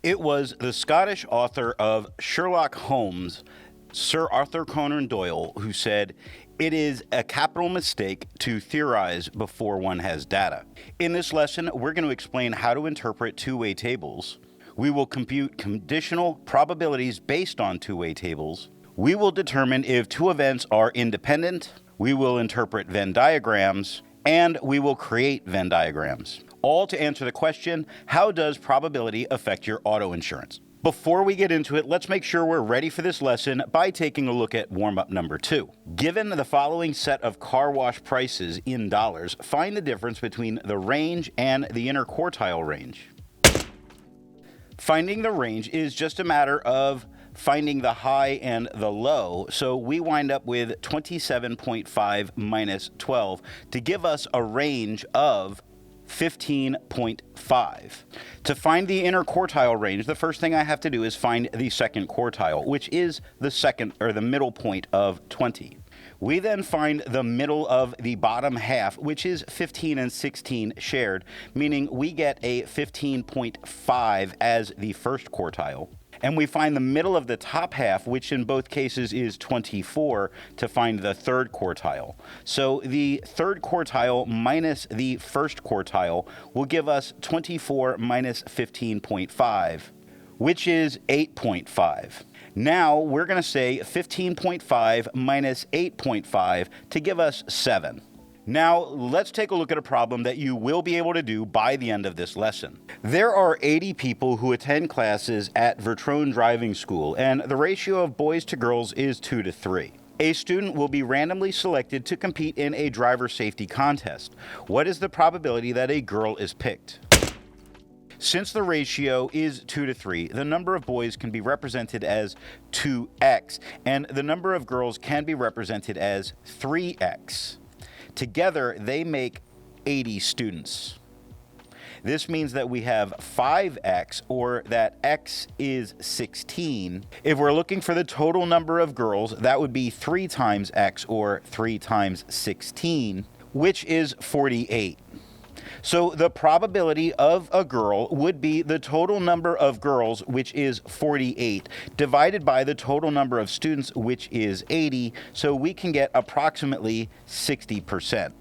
It was the Scottish author of Sherlock Holmes, Sir Arthur Conan Doyle, who said, "It is a capital mistake to theorize before one has data." In this lesson, we're going to explain how to interpret two-way tables. We will compute conditional probabilities based on two-way tables. We will determine if two events are independent. We will interpret Venn diagrams, and we will create Venn diagrams. All to answer the question, how does probability affect your auto insurance? Before we get into it, let's make sure we're ready for this lesson by taking a look at warm-up number 2. Given the following set of car wash prices in dollars, find the difference between the range and the inner quartile range. Finding the range is just a matter of finding the high and the low, so we wind up with 27.5 minus 12 to give us a range of 15.5. To find the inner quartile range, the first thing I have to do is find the second quartile, which is the second or the middle point of 20. We then find the middle of the bottom half, which is 15 and 16 shared, meaning we get a 15.5 as the first quartile. And we find the middle of the top half, which in both cases is 24, to find the third quartile. So the third quartile minus the first quartile will give us 24 minus 15.5, which is 8.5. Now we're going to say 15.5 minus 8.5 to give us 7. Now, let's take a look at a problem that you will be able to do by the end of this lesson. There are 80 people who attend classes at Vetrone driving school, and the ratio of boys to girls is 2 to 3. A student will be randomly selected to compete in a driver safety contest. What is the probability that a girl is picked? Since the ratio is 2 to 3, the number of boys can be represented as 2x, and the number of girls can be represented as 3x. Together, they make 80 students. This means that we have 5x, or that x is 16. If we're looking for the total number of girls, that would be 3 times x, or 3 times 16, which is 48. So the probability of a girl would be the total number of girls, which is 48, divided by the total number of students, which is 80, so we can get approximately 60%.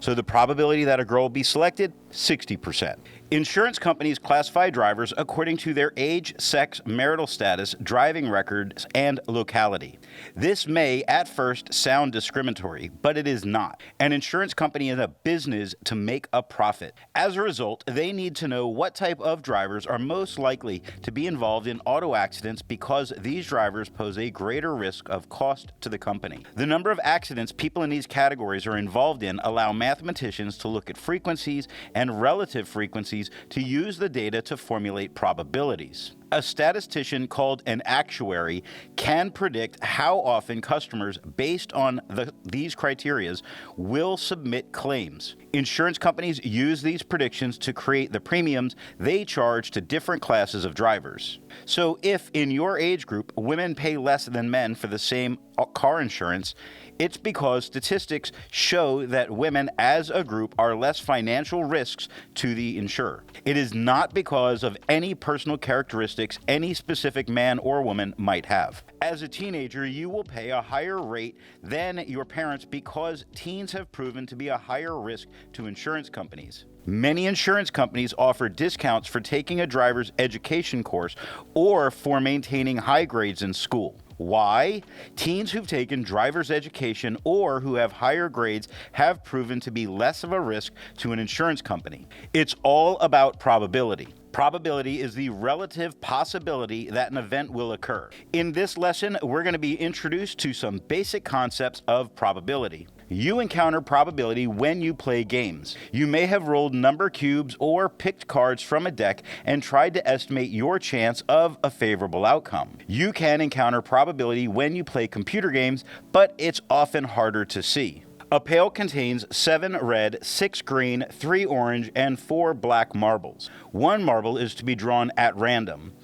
So the probability that a girl will be selected, 60%. Insurance companies classify drivers according to their age, sex, marital status, driving records, and locality. This may, at first, sound discriminatory, but it is not. An insurance company is a business to make a profit. As a result, they need to know what type of drivers are most likely to be involved in auto accidents because these drivers pose a greater risk of cost to the company. The number of accidents people in these categories are involved in allow mathematicians to look at frequencies and relative frequencies to use the data to formulate probabilities. A statistician called an actuary can predict how often customers, based on these criteria, will submit claims. Insurance companies use these predictions to create the premiums they charge to different classes of drivers. So if in your age group women pay less than men for the same car insurance, it's because statistics show that women as a group are less financial risks to the insurer. It is not because of any personal characteristics any specific man or woman might have. As a teenager, you will pay a higher rate than your parents because teens have proven to be a higher risk to insurance companies. Many insurance companies offer discounts for taking a driver's education course or for maintaining high grades in school. Why? Teens who've taken driver's education or who have higher grades have proven to be less of a risk to an insurance company. It's all about probability. Probability is the relative possibility that an event will occur. In this lesson, we're going to be introduced to some basic concepts of probability. You encounter probability when you play games. You may have rolled number cubes or picked cards from a deck and tried to estimate your chance of a favorable outcome. You can encounter probability when you play computer games, but it's often harder to see. A pail contains 7 red, 6 green, 3 orange, and 4 black marbles. 1 marble is to be drawn at random.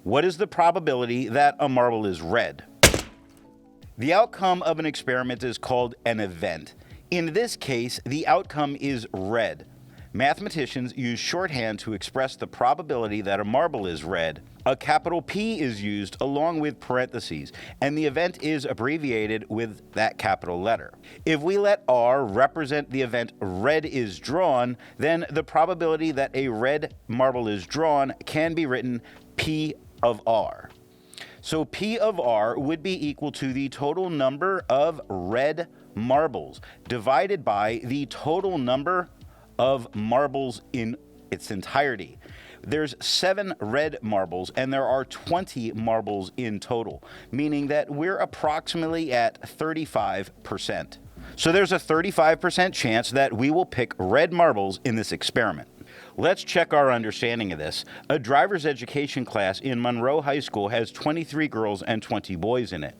What is the probability that a marble is red? The outcome of an experiment is called an event. In this case, the outcome is red. Mathematicians use shorthand to express the probability that a marble is red A capital P is used along with parentheses, and the event is abbreviated with that capital letter. If we let R represent the event red is drawn, then the probability that a red marble is drawn can be written P of R. So P of R would be equal to the total number of red marbles divided by the total number of marbles in its entirety. There's 7 red marbles and there are 20 marbles in total, meaning that we're approximately at 35%. So there's a 35% chance that we will pick red marbles in this experiment. Let's check our understanding of this. A driver's education class in Monroe High School has 23 girls and 20 boys in it.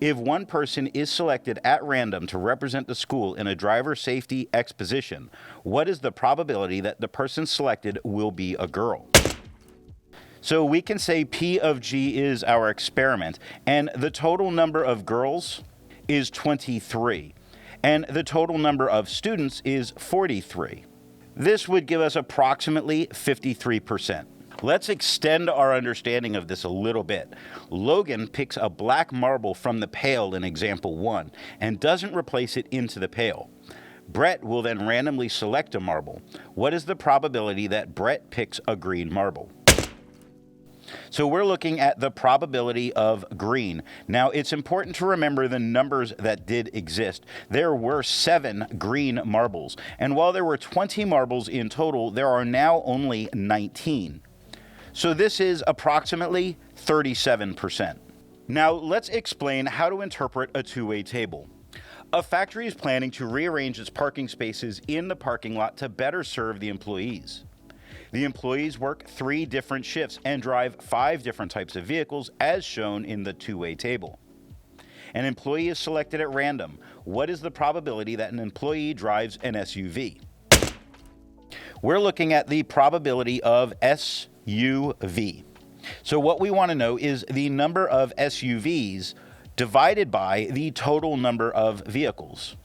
If one person is selected at random to represent the school in a driver safety exposition, what is the probability that the person selected will be a girl? So we can say P of G is our experiment, and the total number of girls is 23, and the total number of students is 43. This would give us approximately 53%. Let's extend our understanding of this a little bit. Logan picks a black marble from the pail in example 1 and doesn't replace it into the pail. Brett will then randomly select a marble. What is the probability that Brett picks a green marble? So we're looking at the probability of green. Now, it's important to remember the numbers that did exist. There were 7 green marbles, and while there were 20 marbles in total, there are now only 19. So this is approximately 37%. Now, let's explain how to interpret a two-way table. A factory is planning to rearrange its parking spaces in the parking lot to better serve the employees. The employees work 3 different shifts and drive 5 different types of vehicles as shown in the two-way table. An employee is selected at random. What is the probability that an employee drives an SUV? We're looking at the probability of SUV. So what we want to know is the number of SUVs divided by the total number of vehicles.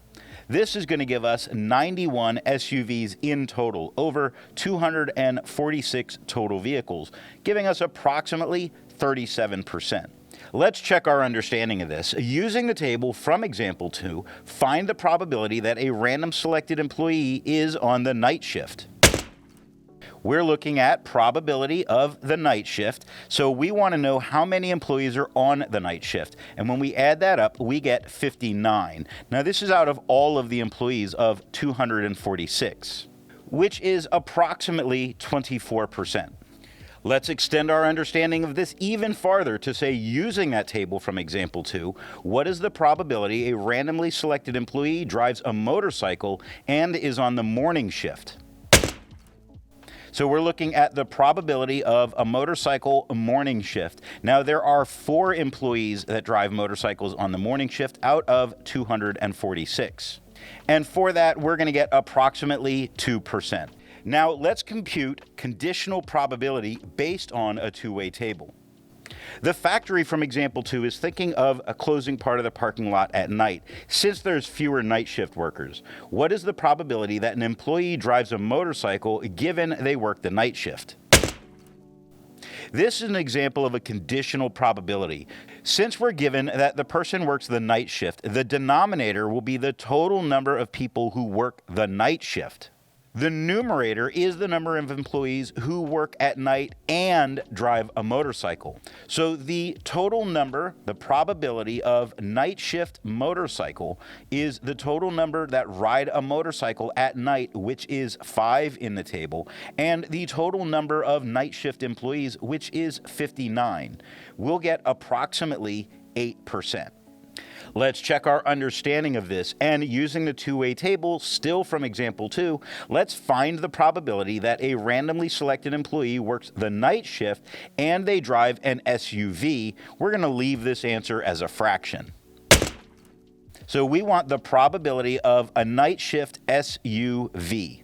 This is going to give us 91 SUVs in total, over 246 total vehicles, giving us approximately 37%. Let's check our understanding of this. Using the table from example 2, find the probability that a random selected employee is on the night shift. We're looking at probability of the night shift, so we want to know how many employees are on the night shift. And when we add that up, we get 59. Now, this is out of all of the employees of 246, which is approximately 24%. Let's extend our understanding of this even farther to say, using that table from example 2, what is the probability a randomly selected employee drives a motorcycle and is on the morning shift? So we're looking at the probability of a motorcycle morning shift. Now, there are 4 employees that drive motorcycles on the morning shift out of 246. And for that, we're going to get approximately 2%. Now, let's compute conditional probability based on a two-way table. The factory from example 2 is thinking of a closing part of the parking lot at night, since there's fewer night shift workers. What is the probability that an employee drives a motorcycle given they work the night shift? This is an example of a conditional probability. Since we're given that the person works the night shift, the denominator will be the total number of people who work the night shift. The numerator is the number of employees who work at night and drive a motorcycle. So the total number, the probability of night shift motorcycle, is the total number that ride a motorcycle at night, which is 5 in the table, and the total number of night shift employees, which is 59. We'll get approximately 8%. Let's check our understanding of this, and using the two-way table, still from example 2, let's find the probability that a randomly selected employee works the night shift and they drive an SUV. We're going to leave this answer as a fraction. So we want the probability of a night shift SUV.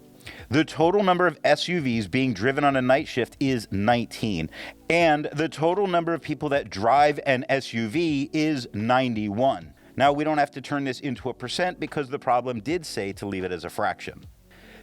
The total number of SUVs being driven on a night shift is 19, and the total number of people that drive an SUV is 91. Now, we don't have to turn this into a percent because the problem did say to leave it as a fraction.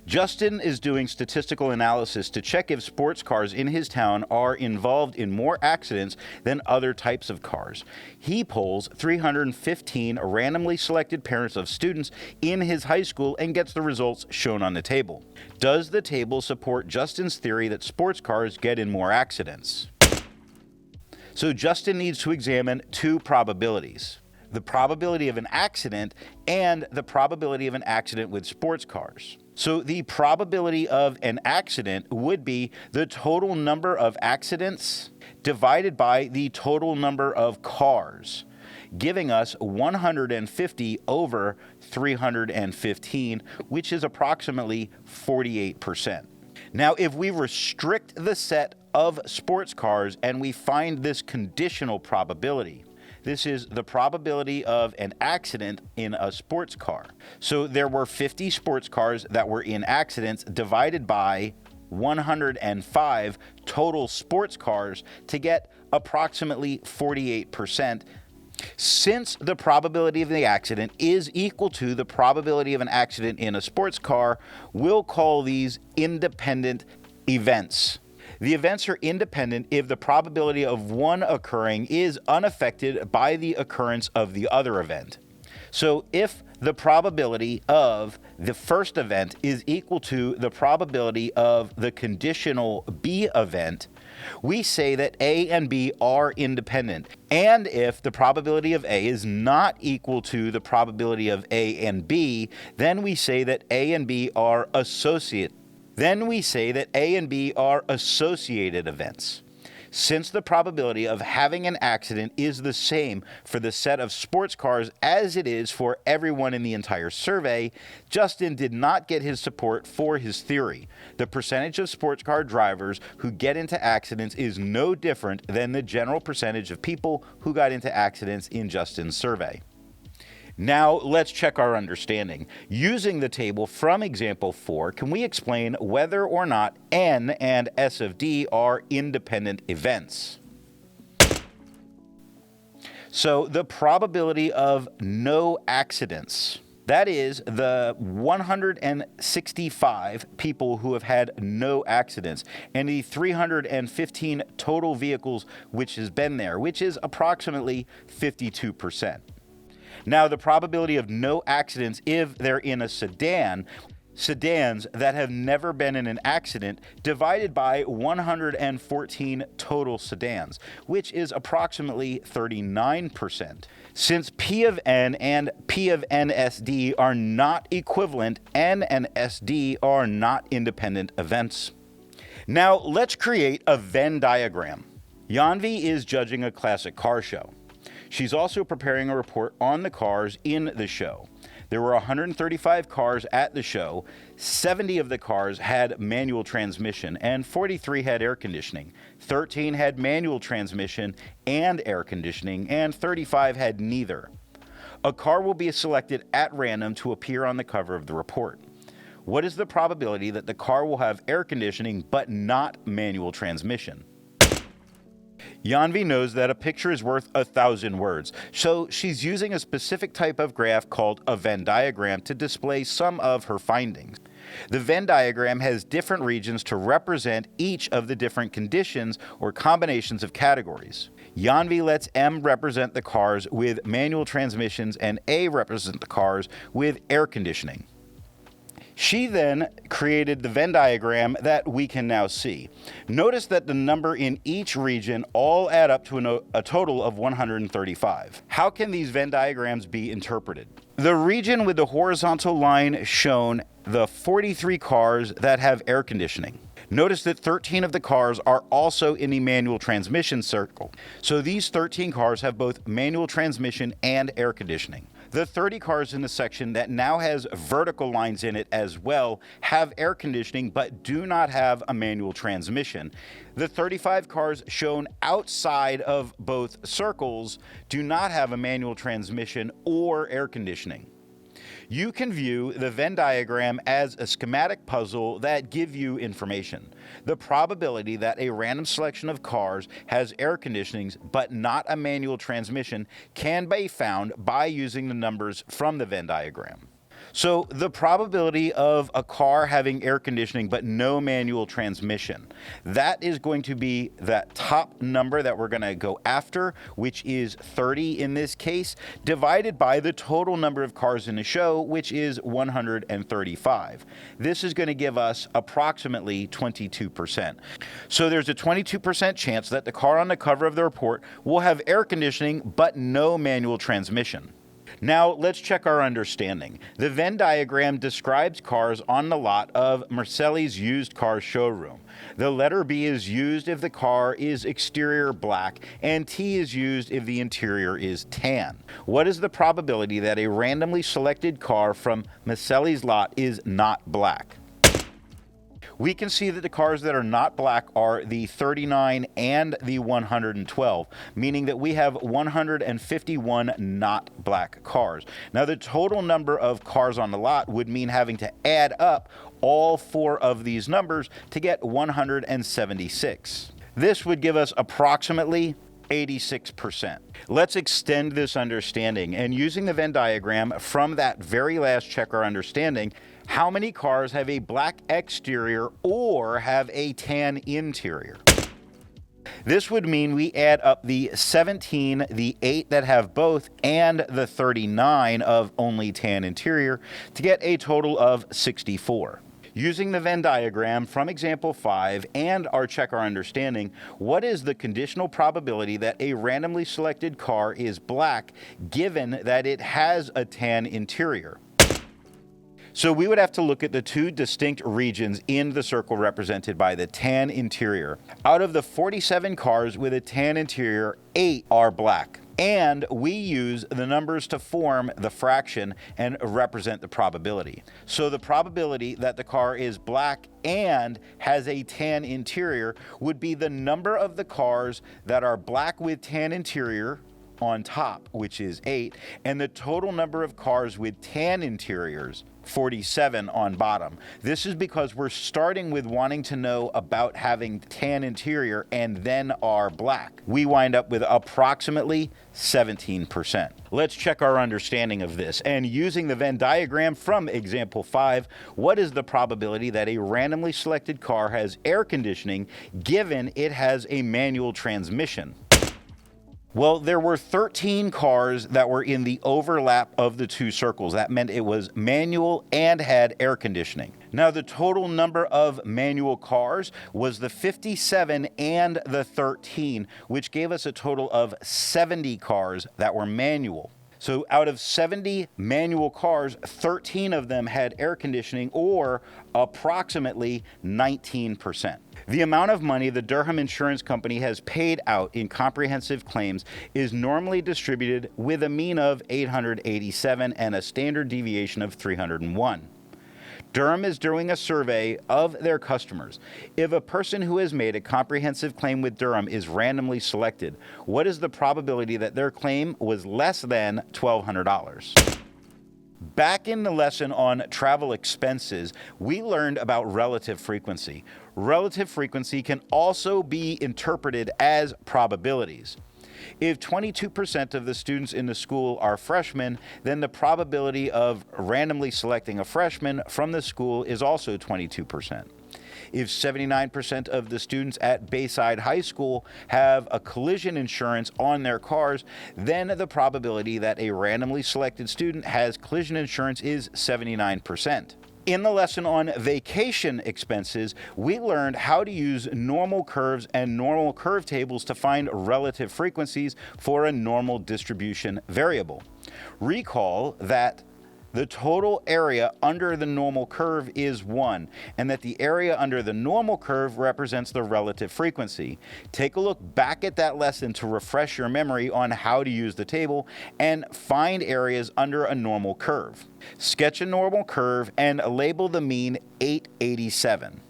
Justin is doing statistical analysis to check if sports cars in his town are involved in more accidents than other types of cars. He polls 315 randomly selected parents of students in his high school and gets the results shown on the table. Does the table support Justin's theory that sports cars get in more accidents? So Justin needs to examine two probabilities: the probability of an accident and the probability of an accident with sports cars. So the probability of an accident would be the total number of accidents divided by the total number of cars, giving us 150 over 315, which is approximately 48%. Now, if we restrict the set of sports cars and we find this conditional probability, this is the probability of an accident in a sports car. So there were 50 sports cars that were in accidents divided by 105 total sports cars to get approximately 48%. Since the probability of the accident is equal to the probability of an accident in a sports car, we'll call these independent events. The events are independent if the probability of one occurring is unaffected by the occurrence of the other event. So if the probability of the first event is equal to the probability of the conditional B event, we say that A and B are independent. And if the probability of A is not equal to the probability of A and B, then we say that A and B are associated events. Since the probability of having an accident is the same for the set of sports cars as it is for everyone in the entire survey, Justin did not get his support for his theory. The percentage of sports car drivers who get into accidents is no different than the general percentage of people who got into accidents in Justin's survey. Now, let's check our understanding. Using the table from example 4, can we explain whether or not N and S of D are independent events? So, the probability of no accidents, that is, the 165 people who have had no accidents, and the 315 total vehicles which has been there, which is approximately 52%. Now, the probability of no accidents if they're in a sedan, sedans that have never been in an accident, divided by 114 total sedans, which is approximately 39%. Since P of N and P of NSD are not equivalent, N and SD are not independent events. Now, let's create a Venn diagram. Jhanvi is judging a classic car show. She's also preparing a report on the cars in the show. There were 135 cars at the show. 70 of the cars had manual transmission, and 43 had air conditioning. 13 had manual transmission and air conditioning, and 35 had neither. A car will be selected at random to appear on the cover of the report. What is the probability that the car will have air conditioning but not manual transmission? Jhanvi knows that a picture is worth 1,000 words, so she's using a specific type of graph called a Venn diagram to display some of her findings. The Venn diagram has different regions to represent each of the different conditions or combinations of categories. Jhanvi lets M represent the cars with manual transmissions and A represent the cars with air conditioning. She then created the Venn diagram that we can now see. Notice that the number in each region all add up to a total of 135. How can these Venn diagrams be interpreted? The region with the horizontal line shown the 43 cars that have air conditioning. Notice that 13 of the cars are also in the manual transmission circle. So these 13 cars have both manual transmission and air conditioning. The 30 cars in the section that now has vertical lines in it as well have air conditioning but do not have a manual transmission. The 35 cars shown outside of both circles do not have a manual transmission or air conditioning. You can view the Venn diagram as a schematic puzzle that give you information. The probability that a random selection of cars has air conditionings but not a manual transmission can be found by using the numbers from the Venn diagram. So the probability of a car having air conditioning but no manual transmission, that is going to be that top number that we're going to go after, which is 30 in this case, divided by the total number of cars in the show, which is 135. This is going to give us approximately 22%. So there's a 22% chance that the car on the cover of the report will have air conditioning but no manual transmission. Now, let's check our understanding. The Venn diagram describes cars on the lot of Mercelli's used car showroom. The letter B is used if the car is exterior black, and T is used if the interior is tan. What is the probability that a randomly selected car from Mercelli's lot is not black? We can see that the cars that are not black are the 39 and the 112, meaning that we have 151 not black cars. Now, the total number of cars on the lot would mean having to add up all four of these numbers to get 176. This would give us approximately 86%. Let's extend this understanding, and using the Venn diagram from that very last check our understanding, how many cars have a black exterior or have a tan interior? This would mean we add up the 17, the 8 that have both, and the 39 of only tan interior to get a total of 64. Using the Venn diagram from example 5 and our check our understanding, what is the conditional probability that a randomly selected car is black given that it has a tan interior? So we would have to look at the two distinct regions in the circle represented by the tan interior. Out of the 47 cars with a tan interior, 8 are black. And we use the numbers to form the fraction and represent the probability. So the probability that the car is black and has a tan interior would be the number of the cars that are black with tan interior on top, which is 8, and the total number of cars with tan interiors, 47 on bottom. This is because we're starting with wanting to know about having tan interior and then are black. We wind up with approximately 17%. Let's check our understanding of this. And using the Venn diagram from example 5, what is the probability that a randomly selected car has air conditioning given it has a manual transmission? Well, there were 13 cars that were in the overlap of the two circles. That meant it was manual and had air conditioning. Now, the total number of manual cars was the 57 and the 13, which gave us a total of 70 cars that were manual. So out of 70 manual cars, 13 of them had air conditioning, or approximately 19%. The amount of money the Derham Insurance Company has paid out in comprehensive claims is normally distributed with a mean of 887 and a standard deviation of 301. Derham is doing a survey of their customers. If a person who has made a comprehensive claim with Derham is randomly selected, what is the probability that their claim was less than $1,200? Back in the lesson on travel expenses, we learned about relative frequency. Relative frequency can also be interpreted as probabilities. If 22% of the students in the school are freshmen, then the probability of randomly selecting a freshman from the school is also 22%. If 79% of the students at Bayside High School have a collision insurance on their cars, then the probability that a randomly selected student has collision insurance is 79%. In the lesson on vacation expenses, we learned how to use normal curves and normal curve tables to find relative frequencies for a normal distribution variable. Recall that the total area under the normal curve is 1, and that the area under the normal curve represents the relative frequency. Take a look back at that lesson to refresh your memory on how to use the table and find areas under a normal curve. Sketch a normal curve and label the mean 887.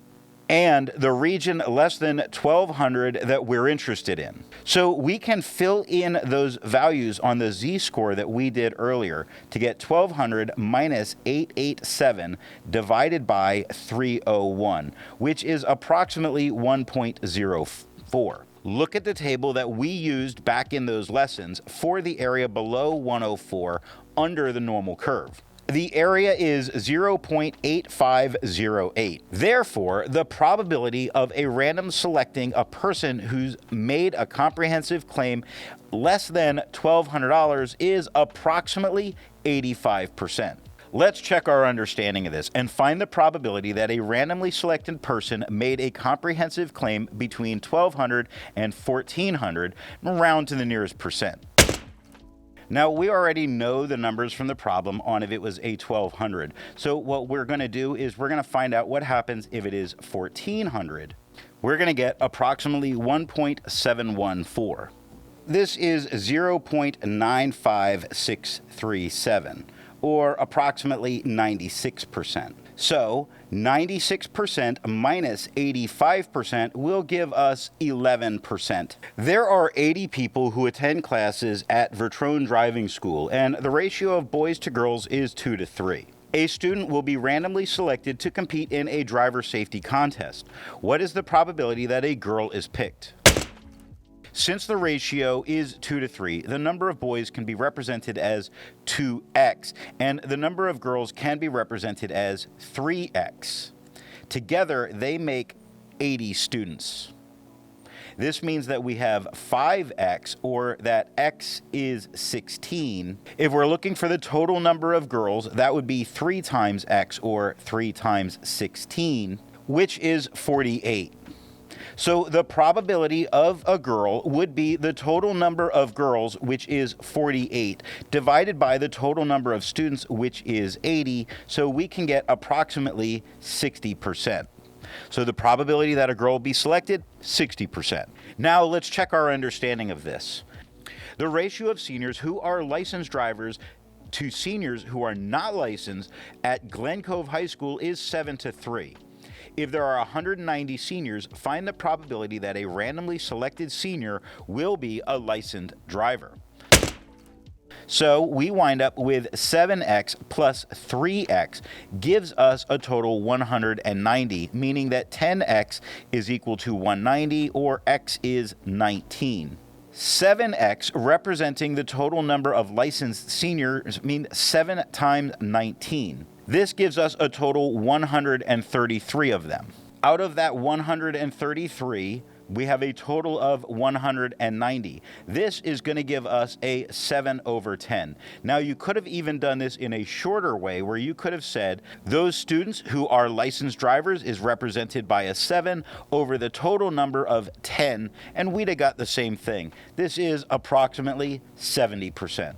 And the region less than 1200 that we're interested in. So we can fill in those values on the z-score that we did earlier to get 1200 minus 887 divided by 301, which is approximately 1.04. Look at the table that we used back in those lessons for the area below 104 under the normal curve. The area is 0.8508. Therefore, the probability of a random selecting a person who's made a comprehensive claim less than $1,200 is approximately 85%. Let's check our understanding of this and find the probability that a randomly selected person made a comprehensive claim between $1,200 and $1,400, round to the nearest percent. Now, we already know the numbers from the problem on if it was a 1,200. So what we're going to do is we're going to find out what happens if it is 1,400. We're going to get approximately 1.714. This is 0.95637, or approximately 96%. So 96% minus 85% will give us 11%. There are 80 people who attend classes at Vetrone driving school, and the ratio of boys to girls is 2 to 3. A student will be randomly selected to compete in a driver safety contest. What is the probability that a girl is picked? Since the ratio is 2 to 3, the number of boys can be represented as 2x, and the number of girls can be represented as 3x. Together, they make 80 students. This means that we have 5x, or that x is 16. If we're looking for the total number of girls, that would be 3 times x, or 3 times 16, which is 48. So the probability of a girl would be the total number of girls, which is 48, divided by the total number of students, which is 80, so we can get approximately 60%. So the probability that a girl will be selected, 60%. Now let's check our understanding of this. The ratio of seniors who are licensed drivers to seniors who are not licensed at Glen Cove High School is 7 to 3. If there are 190 seniors, find the probability that a randomly selected senior will be a licensed driver. So we wind up with 7x plus 3x gives us a total 190, meaning that 10x is equal to 190, or x is 19. 7x representing the total number of licensed seniors means 7 times 19. This gives us a total 133 of them. Out of that 133, we have a total of 190. This is going to give us a 7 over 10. Now, you could have even done this in a shorter way, where you could have said those students who are licensed drivers is represented by a 7 over the total number of 10, and we'd have got the same thing. This is approximately 70%.